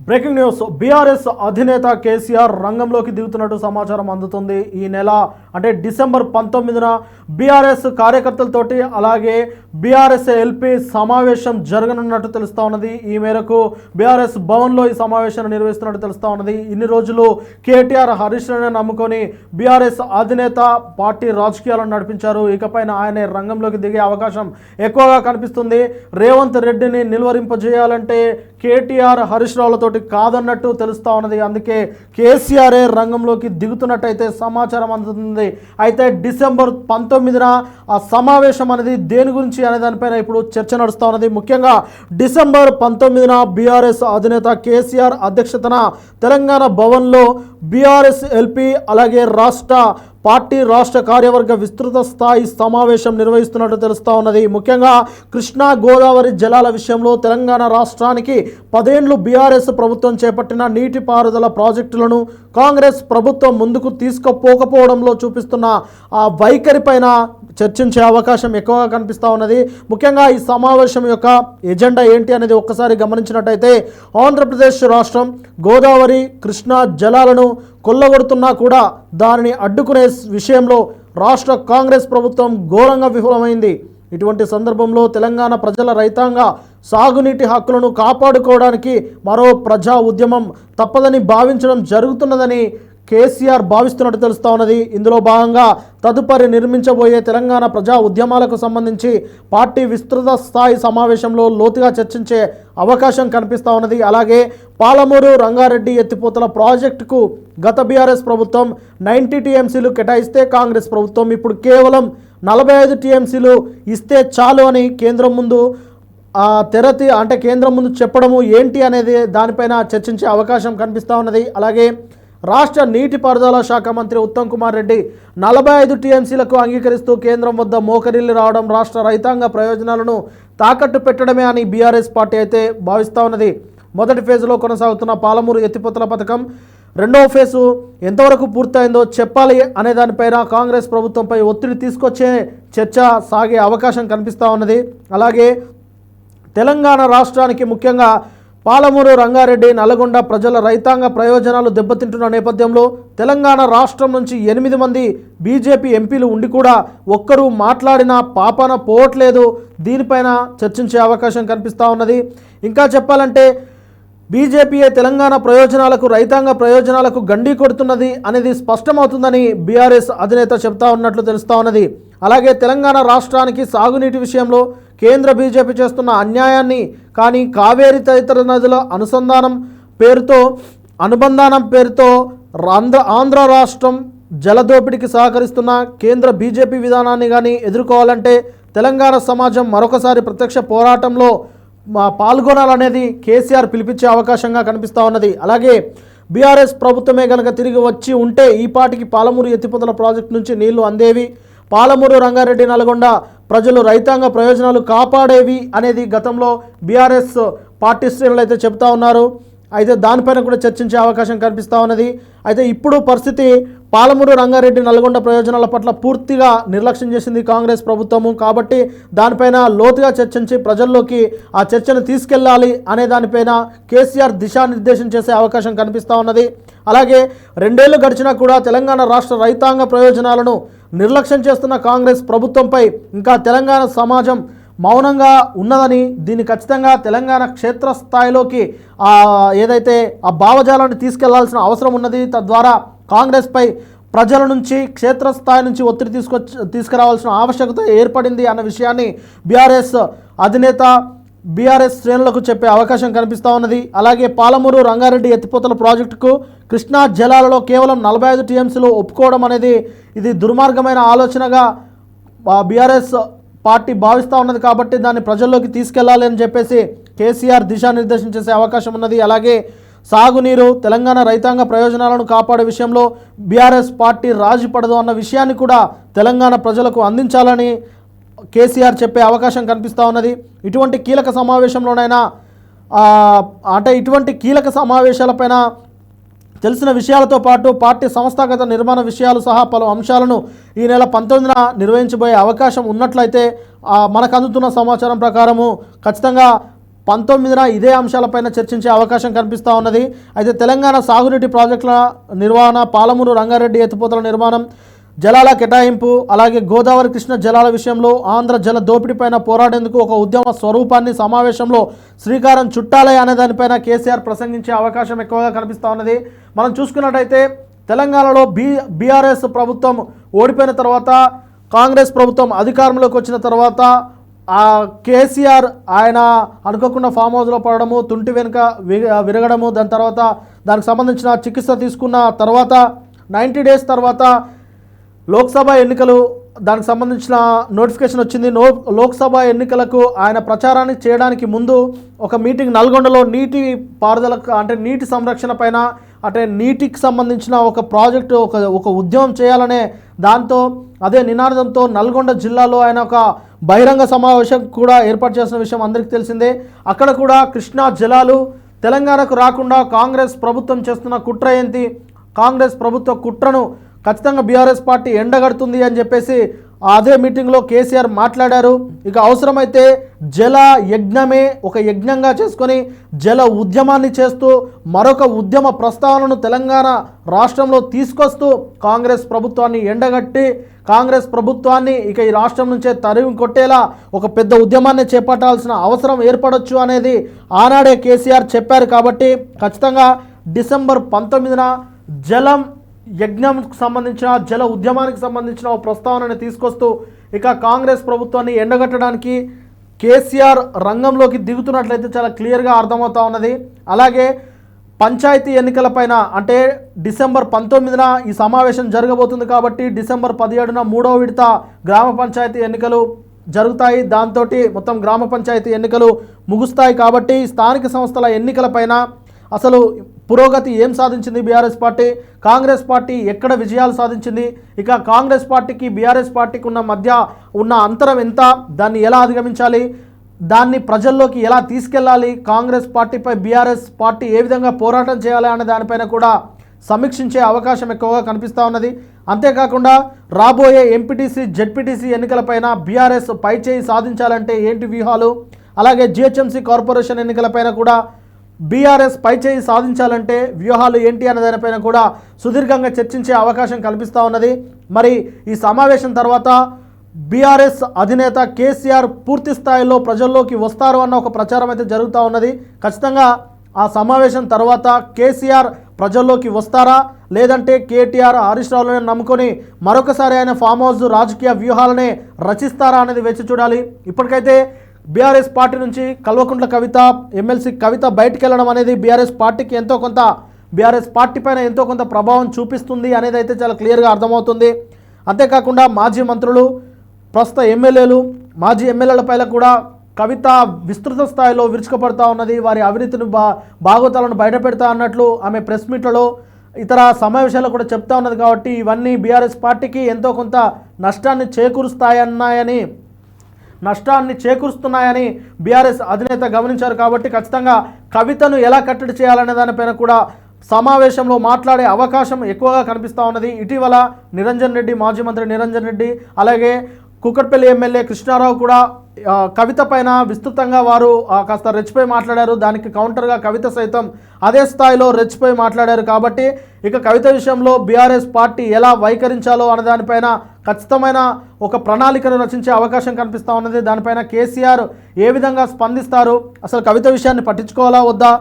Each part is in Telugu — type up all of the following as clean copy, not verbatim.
Breaking news. బీఆర్ఎస్ అధినేత కేసీఆర్ రంగంలోకి దిగుతున్నట్టు సమాచారం అందుతుంది. ఈ నెల అంటే డిసెంబర్ 19న బీఆర్ఎస్ కార్యకర్తలతోటి అలాగే బీఆర్ఎస్ ఎల్పీ సమావేశం జరగనున్నట్టు తెలుస్తూ ఉన్నది. ఈ మేరకు బీఆర్ఎస్ భవన్లో ఈ సమావేశాన్ని నిర్వహిస్తున్నట్టు తెలుస్తూ ఉన్నది. ఇన్ని రోజులు కేటీఆర్ హరీష్ రావుని నమ్ముకొని బీఆర్ఎస్ అధినేత పార్టీ రాజకీయాలను నడిపించారు. ఇకపైన ఆయన రంగంలోకి దిగే అవకాశం ఎక్కువగా కనిపిస్తుంది. రేవంత్ రెడ్డిని నిలువరింపజేయాలంటే కేటీఆర్ హరీష్ రావులతో కాదన్నట్టు తెలుస్తూ ఉన్నది. అందుకే కేసీఆర్ రంగంలోకి దిగుతున్నట్టయితే సమాచారం అందుతుంది. అయితే డిసెంబర్ 19న ఆ సమావేశం అనేది దేని గురించి అనే దానిపైన ఇప్పుడు చర్చ నడుస్తూ ఉన్నది. ముఖ్యంగా డిసెంబర్ 19న బీఆర్ఎస్ అధినేత కేసీఆర్ అధ్యక్షతన తెలంగాణ భవన్లో బీఆర్ఎస్ ఎల్పీ అలాగే పార్టీ రాష్ట్ర కార్యవర్గ విస్తృత స్థాయి సమావేశం నిర్వహిస్తున్నట్టు తెలుస్తూ ఉన్నది. ముఖ్యంగా కృష్ణా గోదావరి జలాల విషయంలో తెలంగాణ రాష్ట్రానికి 10 ఏళ్లు బీఆర్ఎస్ ప్రభుత్వం చేపట్టిన నీటిపారుదల ప్రాజెక్టులను కాంగ్రెస్ ప్రభుత్వం ముందుకు తీసుకుపోకపోవడంలో చూపిస్తున్న ఆ వైఖరి పైన చర్చించే అవకాశం ఎక్కువగా కనిపిస్తూ ఉన్నది. ముఖ్యంగా ఈ సమావేశం యొక్క ఎజెండా ఏంటి అనేది ఒక్కసారి గమనించినట్టయితే ఆంధ్రప్రదేశ్ రాష్ట్రం గోదావరి కృష్ణా జలాలను కొల్లగొడుతున్నా కూడా దానిని అడ్డుకునే విషయంలో రాష్ట్ర కాంగ్రెస్ ప్రభుత్వం ఘోరంగా విఫలమైంది. ఇటువంటి సందర్భంలో తెలంగాణ ప్రజల రైతాంగ సాగునీటి హక్కులను కాపాడుకోవడానికి మరో ప్రజా ఉద్యమం తప్పదని భావించడం జరుగుతున్నదని కేసీఆర్ భావిస్తున్నట్టు తెలుస్తూ ఉన్నది. ఇందులో భాగంగా తదుపరి నిర్మించబోయే తెలంగాణ ప్రజా ఉద్యమాలకు సంబంధించి పార్టీ విస్తృత స్థాయి సమావేశంలో లోతుగా చర్చించే అవకాశం కనిపిస్తూ ఉన్నది. అలాగే పాలమూరు రంగారెడ్డి ఎత్తిపోతల ప్రాజెక్టుకు గత బీఆర్ఎస్ ప్రభుత్వం 90 టీఎంసీలు కేటాయిస్తే కాంగ్రెస్ ప్రభుత్వం ఇప్పుడు కేవలం 45 టీఎంసీలు ఇస్తే చాలు అని కేంద్రం ముందు కేంద్రం ముందు చెప్పడము ఏంటి అనేది దానిపైన చర్చించే అవకాశం కనిపిస్తూ ఉన్నది. అలాగే రాష్ట్ర నీటిపారుదల శాఖ మంత్రి ఉత్తమ్ కుమార్ రెడ్డి 45 టీఎంసీలకు అంగీకరిస్తూ కేంద్రం వద్ద మోకరిల్లి రావడం రాష్ట్ర రైతాంగ ప్రయోజనాలను తాకట్టు పెట్టడమే అని బీఆర్ఎస్ పార్టీ అయితే భావిస్తూ ఉన్నది. మొదటి ఫేజ్లో కొనసాగుతున్న పాలమూరు ఎత్తిపోతల పథకం రెండవ ఫేజు ఎంతవరకు పూర్తయిందో చెప్పాలి అనే దానిపైన కాంగ్రెస్ ప్రభుత్వంపై ఒత్తిడి తీసుకొచ్చే చర్చ సాగే అవకాశం కనిపిస్తూ ఉన్నది. అలాగే తెలంగాణ రాష్ట్రానికి ముఖ్యంగా పాలమూరు రంగారెడ్డి నల్గొండ ప్రజల రైతాంగ ప్రయోజనాలు దెబ్బతింటున్న నేపథ్యంలో తెలంగాణ రాష్ట్రం నుంచి 8 మంది బీజేపీ ఎంపీలు ఉండి కూడా ఒక్కరూ మాట్లాడినా పాపాన పోవట్లేదు. దీనిపైన చర్చించే అవకాశం కనిపిస్తూ ఉన్నది. ఇంకా చెప్పాలంటే బీజేపీయే తెలంగాణ ప్రయోజనాలకు రైతాంగ ప్రయోజనాలకు గండి కొడుతున్నది అనేది స్పష్టమవుతుందని బీఆర్ఎస్ అధినేత చెప్తా ఉన్నట్లు తెలుస్తూ ఉన్నది. అలాగే తెలంగాణ రాష్ట్రానికి సాగునీటి విషయంలో కేంద్ర బీజేపీ చేస్తున్న అన్యాయాన్ని కానీ కావేరీ తదితర నదుల అనుబంధానం పేరుతో ఆంధ్ర రాష్ట్రం జలదోపిడికి సహకరిస్తున్న కేంద్ర బీజేపీ విధానాన్ని కానీ ఎదుర్కోవాలంటే తెలంగాణ సమాజం మరొకసారి ప్రత్యక్ష పోరాటంలో పాల్గొనాలనేది కేసీఆర్ పిలిపించే అవకాశంగా కనిపిస్తూ ఉన్నది. అలాగే బీఆర్ఎస్ ప్రభుత్వమే కనుక తిరిగి వచ్చి ఉంటే ఈ పాటికి పాలమూరు ఎత్తిపోతల ప్రాజెక్టు నుంచి నీళ్లు అందేవి, పాలమూరు రంగారెడ్డి నల్గొండ ప్రజలు రైతాంగ ప్రయోజనాలు కాపాడేవి అనేది గతంలో బీఆర్ఎస్ పార్టీ శ్రేణులు అయితే చెప్తా ఉన్నారు. అయితే దానిపైన కూడా చర్చించే అవకాశం కనిపిస్తూ ఉన్నది. అయితే ఇప్పుడు పరిస్థితి పాలమూరు రంగారెడ్డి నల్గొండ ప్రయోజనాల పట్ల పూర్తిగా నిర్లక్ష్యం చేసింది కాంగ్రెస్ ప్రభుత్వము. కాబట్టి దానిపైన లోతుగా చర్చించి ప్రజల్లోకి ఆ చర్చను తీసుకెళ్లాలి అనే దానిపైన కేసీఆర్ దిశానిర్దేశం చేసే అవకాశం కనిపిస్తూ ఉన్నది. అలాగే 2 ఏళ్లు గడిచినా కూడా తెలంగాణ రాష్ట్ర రైతాంగ ప్రయోజనాలను నిర్లక్ష్యం చేస్తున్న కాంగ్రెస్ ప్రభుత్వంపై ఇంకా తెలంగాణ సమాజం మౌనంగా ఉన్నదని, దీన్ని ఖచ్చితంగా తెలంగాణ క్షేత్రస్థాయిలోకి ఏదైతే ఆ భావజాలాన్ని తీసుకెళ్లాల్సిన అవసరం ఉన్నది. తద్వారా కాంగ్రెస్పై ప్రజల నుంచి క్షేత్రస్థాయి నుంచి ఒత్తిడి తీసుకురావాల్సిన ఆవశ్యకత ఏర్పడింది అన్న విషయాన్ని బీఆర్ఎస్ అధినేత బీఆర్ఎస్ శ్రేణులకు చెప్పే అవకాశం కనిపిస్తూ ఉన్నది. అలాగే పాలమూరు రంగారెడ్డి ఎత్తిపోతల ప్రాజెక్టుకు కృష్ణా జలాలలో కేవలం 45 టీఎంసీలు ఒప్పుకోవడం అనేది ఇది దుర్మార్గమైన ఆలోచనగా బీఆర్ఎస్ పార్టీ భావిస్తూ ఉన్నది. కాబట్టి దాన్ని ప్రజల్లోకి తీసుకెళ్లాలి అని చెప్పేసి కేసీఆర్ దిశానిర్దేశం చేసే అవకాశం ఉన్నది. అలాగే సాగునీరు తెలంగాణ రైతాంగ ప్రయోజనాలను కాపాడే విషయంలో బీఆర్ఎస్ పార్టీ రాజీ పడదు అన్న విషయాన్ని కూడా తెలంగాణ ప్రజలకు అందించాలని కేసీఆర్ చెప్పే అవకాశం కనిపిస్తూ ఉన్నది. ఇటువంటి కీలక సమావేశంలోనైనా ఇటువంటి కీలక సమావేశాలపైన తెలిసిన విషయాలతో పాటు పార్టీ సంస్థాగత నిర్మాణ విషయాలు సహా పలు అంశాలను ఈ నెల 19న నిర్వహించబోయే అవకాశం ఉన్నట్లయితే మనకు అందుతున్న సమాచారం ప్రకారము ఖచ్చితంగా 19న ఇదే అంశాలపైన చర్చించే అవకాశం కనిపిస్తూ ఉన్నది. అయితే తెలంగాణ సాగునీటి ప్రాజెక్టుల నిర్వహణ, పాలమూరు రంగారెడ్డి ఎత్తిపోతల నిర్మాణం, జలాల కేటాయింపు, అలాగే గోదావరి కృష్ణ జలాల విషయంలో ఆంధ్ర జల దోపిడీపైన పోరాడేందుకు ఒక ఉద్యమ స్వరూపాన్ని సమావేశంలో శ్రీకారం చుట్టాలే అనే దానిపైన కేసీఆర్ ప్రసంగించే అవకాశం ఎక్కువగా కనిపిస్తూ ఉన్నది. మనం చూసుకున్నట్టయితే తెలంగాణలో బీఆర్ఎస్ ప్రభుత్వం ఓడిపోయిన తర్వాత కాంగ్రెస్ ప్రభుత్వం అధికారంలోకి వచ్చిన తర్వాత కేసీఆర్ ఆయన అనుకోకుండా ఫామ్ హౌస్లో పడడము, తుంటి వెనుక విరగడము, దాని తర్వాత దానికి సంబంధించిన చికిత్స తీసుకున్న తర్వాత 90 డేస్ తర్వాత లోక్సభ ఎన్నికలు, దానికి సంబంధించిన నోటిఫికేషన్ వచ్చింది. లోక్సభ ఎన్నికలకు ఆయన ప్రచారాన్ని చేయడానికి ముందు ఒక మీటింగ్ నల్గొండలో నీటి పారుదలకు అంటే నీటి సంరక్షణ పైన అంటే నీటికి సంబంధించిన ఒక ప్రాజెక్టు ఒక ఉద్యమం చేయాలనే దాంతో అదే నినాదంతో నల్గొండ జిల్లాలో ఆయన ఒక బహిరంగ సమావేశం కూడా ఏర్పాటు చేసిన విషయం అందరికీ తెలిసిందే. అక్కడ కూడా కృష్ణా జలాలు తెలంగాణకు రాకుండా కాంగ్రెస్ ప్రభుత్వం చేస్తున్న కుట్ర ఏంటి, కాంగ్రెస్ ప్రభుత్వ కుట్రను ఖచ్చితంగా బీఆర్ఎస్ పార్టీ ఎండగడుతుంది అని చెప్పేసి అదే మీటింగ్లో కేసీఆర్ మాట్లాడారు. ఇక అవసరమైతే జల యజ్ఞమే ఒక యజ్ఞంగా చేసుకొని జల ఉద్యమాన్ని చేస్తూ మరొక ఉద్యమ ప్రస్తావనను తెలంగాణ రాష్ట్రంలో తీసుకొస్తూ కాంగ్రెస్ ప్రభుత్వాన్ని ఎండగట్టి కాంగ్రెస్ ప్రభుత్వాన్ని ఇక ఈ రాష్ట్రం నుంచే తరిమి కొట్టేలా ఒక పెద్ద ఉద్యమాన్ని చేపట్టాల్సిన అవసరం ఏర్పడొచ్చు అనేది ఆనాడే కేసీఆర్ చెప్పారు. కాబట్టి ఖచ్చితంగా డిసెంబర్ 19న జలం యజ్ఞంకు సంబంధించిన జల ఉద్యమానికి సంబంధించిన ఒక ప్రస్తావనని తీసుకొస్తూ ఇక కాంగ్రెస్ ప్రభుత్వాన్ని ఎండగట్టడానికి కేసీఆర్ రంగంలోకి దిగుతున్నట్లయితే చాలా క్లియర్గా అర్థమవుతా ఉన్నది. అలాగే పంచాయతీ ఎన్నికలపైన అంటే డిసెంబర్ 19న ఈ సమావేశం జరగబోతుంది కాబట్టి డిసెంబర్ 17న 3వ విడత గ్రామ పంచాయతీ ఎన్నికలు జరుగుతాయి. దాంతో మొత్తం గ్రామ పంచాయతీ ఎన్నికలు ముగుస్తాయి. కాబట్టి స్థానిక సంస్థల ఎన్నికలపైన అసలు పురోగతి ఏం సాధించింది బీఆర్ఎస్ పార్టీ, కాంగ్రెస్ పార్టీ ఎక్కడ విజయాలు సాధించింది, ఇక కాంగ్రెస్ పార్టీకి బీఆర్ఎస్ పార్టీకి ఉన్న మధ్య ఉన్న అంతరం ఎంత, దాన్ని ఎలా అధిగమించాలి, దాన్ని ప్రజల్లోకి ఎలా తీసుకెళ్ళాలి, కాంగ్రెస్ పార్టీపై బీఆర్ఎస్ పార్టీ ఏ విధంగా పోరాటం చేయాలి అనే దానిపైన కూడా సమీక్షించే అవకాశం ఎక్కువగా కనిపిస్తూ ఉన్నది. అంతేకాకుండా రాబోయే ఎంపీటీసీ జెడ్పీటీసీ ఎన్నికలపైన బీఆర్ఎస్ పైచేయి సాధించాలంటే ఏంటి వ్యూహాలు, అలాగే జిహెచ్ఎంసీ కార్పొరేషన్ ఎన్నికలపైన కూడా బీఆర్ఎస్ పైచేయి సాధించాలంటే వ్యూహాలు ఏంటి అనే దానిపైన కూడా సుదీర్ఘంగా చర్చించే అవకాశం కల్పిస్తూ ఉన్నది. మరి ఈ సమావేశం తర్వాత బీఆర్ఎస్ అధినేత కేసీఆర్ పూర్తి స్థాయిలో ప్రజల్లోకి వస్తారు అన్న ఒక ప్రచారం అయితే జరుగుతూ ఉన్నది. ఖచ్చితంగా ఆ సమావేశం తర్వాత కేసీఆర్ ప్రజల్లోకి వస్తారా, లేదంటే కేటీఆర్ హరీష్ రావులను నమ్ముకొని మరొకసారి ఆయన ఫామ్ హౌస్ రాజకీయ వ్యూహాలనే రచిస్తారా అనేది వేచి చూడాలి. ఇప్పటికైతే బీఆర్ఎస్ పార్టీ నుంచి కల్వకుంట్ల కవిత, ఎమ్మెల్సీ కవిత బయటికి వెళ్ళడం అనేది బీఆర్ఎస్ పార్టీకి బీఆర్ఎస్ పార్టీ పైన ఎంతో కొంత ప్రభావం చూపిస్తుంది అనేది అయితే చాలా క్లియర్గా అర్థమవుతుంది. అంతేకాకుండా మాజీ మంత్రులు, ప్రస్తుత ఎమ్మెల్యేలు, మాజీ ఎమ్మెల్యేలపైన కూడా కవిత విస్తృత స్థాయిలో విరుచుకుపడతా ఉన్నది. వారి అవినీతిని బాగోతాలను బయటపెడతా అన్నట్లు ఆమె ప్రెస్ మీట్లలో ఇతర సమావేశాలు కూడా చెప్తా ఉన్నది. కాబట్టి ఇవన్నీ బీఆర్ఎస్ పార్టీకి ఎంతో కొంత నష్టాన్ని చేకూరుస్తున్నాయని బీఆర్ఎస్ అధినేత గమనించారు. కాబట్టి ఖచ్చితంగా కవితను ఎలా కట్టడి చేయాలనే దానిపైన కూడా సమావేశంలో మాట్లాడే అవకాశం ఎక్కువగా కనిపిస్తూ ఉన్నది. ఇటీవల నిరంజన్ రెడ్డి, మాజీ మంత్రి నిరంజన్ రెడ్డి, అలాగే కుకట్పల్లి ఎమ్మెల్యే కృష్ణారావు కూడా కవిత పైన విస్తృతంగా వారు కాస్త రెచ్చిపోయి మాట్లాడారు. దానికి కౌంటర్గా కవిత సైతం అదే స్థాయిలో రెచ్చిపోయి మాట్లాడారు. కాబట్టి ఇక కవిత విషయంలో బీఆర్ఎస్ పార్టీ ఎలా వైఖరించాలో అనే దానిపైన ఖచ్చితమైన ఒక ప్రణాళికను రచించే అవకాశం కనిపిస్తూ ఉన్నది. దానిపైన కేసీఆర్ ఏ విధంగా స్పందిస్తారు, అసలు కవిత విషయాన్ని పట్టించుకోవాలా వద్దా,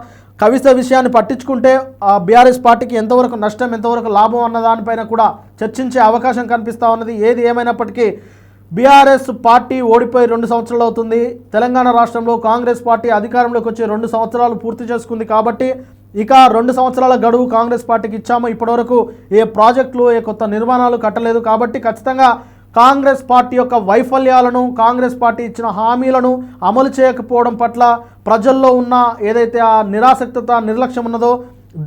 కవిత విషయాన్ని పట్టించుకుంటే బీఆర్ఎస్ పార్టీకి ఎంతవరకు నష్టం, ఎంతవరకు లాభం అన్న దానిపైన కూడా చర్చించే అవకాశం కనిపిస్తూ ఉన్నది. ఏది ఏమైనప్పటికీ బీఆర్ఎస్ పార్టీ ఓడిపోయి 2 సంవత్సరాలు అవుతుంది. తెలంగాణ రాష్ట్రంలో కాంగ్రెస్ పార్టీ అధికారంలోకి వచ్చి 2 సంవత్సరాలు పూర్తి చేసుకుంది. కాబట్టి ఇక 2 సంవత్సరాల గడువు కాంగ్రెస్ పార్టీకి ఇచ్చాము. ఇప్పటివరకు ఏ ప్రాజెక్టులు, ఏ కొత్త నిర్మాణాలు కట్టలేదు. కాబట్టి ఖచ్చితంగా కాంగ్రెస్ పార్టీ యొక్క వైఫల్యాలను, కాంగ్రెస్ పార్టీ ఇచ్చిన హామీలను అమలు చేయకపోవడం పట్ల ప్రజల్లో ఉన్న ఏదైతే ఆ నిరాసక్తత, నిర్లక్ష్యం ఉన్నదో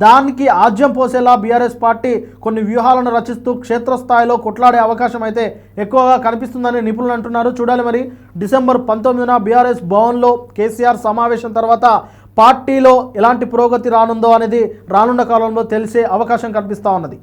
దానికి ఆజ్యం పోసేలా బీఆర్ఎస్ పార్టీ కొన్ని వ్యూహాలను రచిస్తూ క్షేత్రస్థాయిలో కొట్లాడే అవకాశం అయితే ఎక్కువగా కనిపిస్తుందని నిపుణులు అంటున్నారు. చూడాలి మరి డిసెంబర్ 19న బీఆర్ఎస్ భవన్లో కేసీఆర్ సమావేశం తర్వాత పార్టీలో ఎలాంటి పురోగతి రానుందో అనేది రానున్న కాలంలో తెలిసే అవకాశం కనిపిస్తూ ఉన్నది.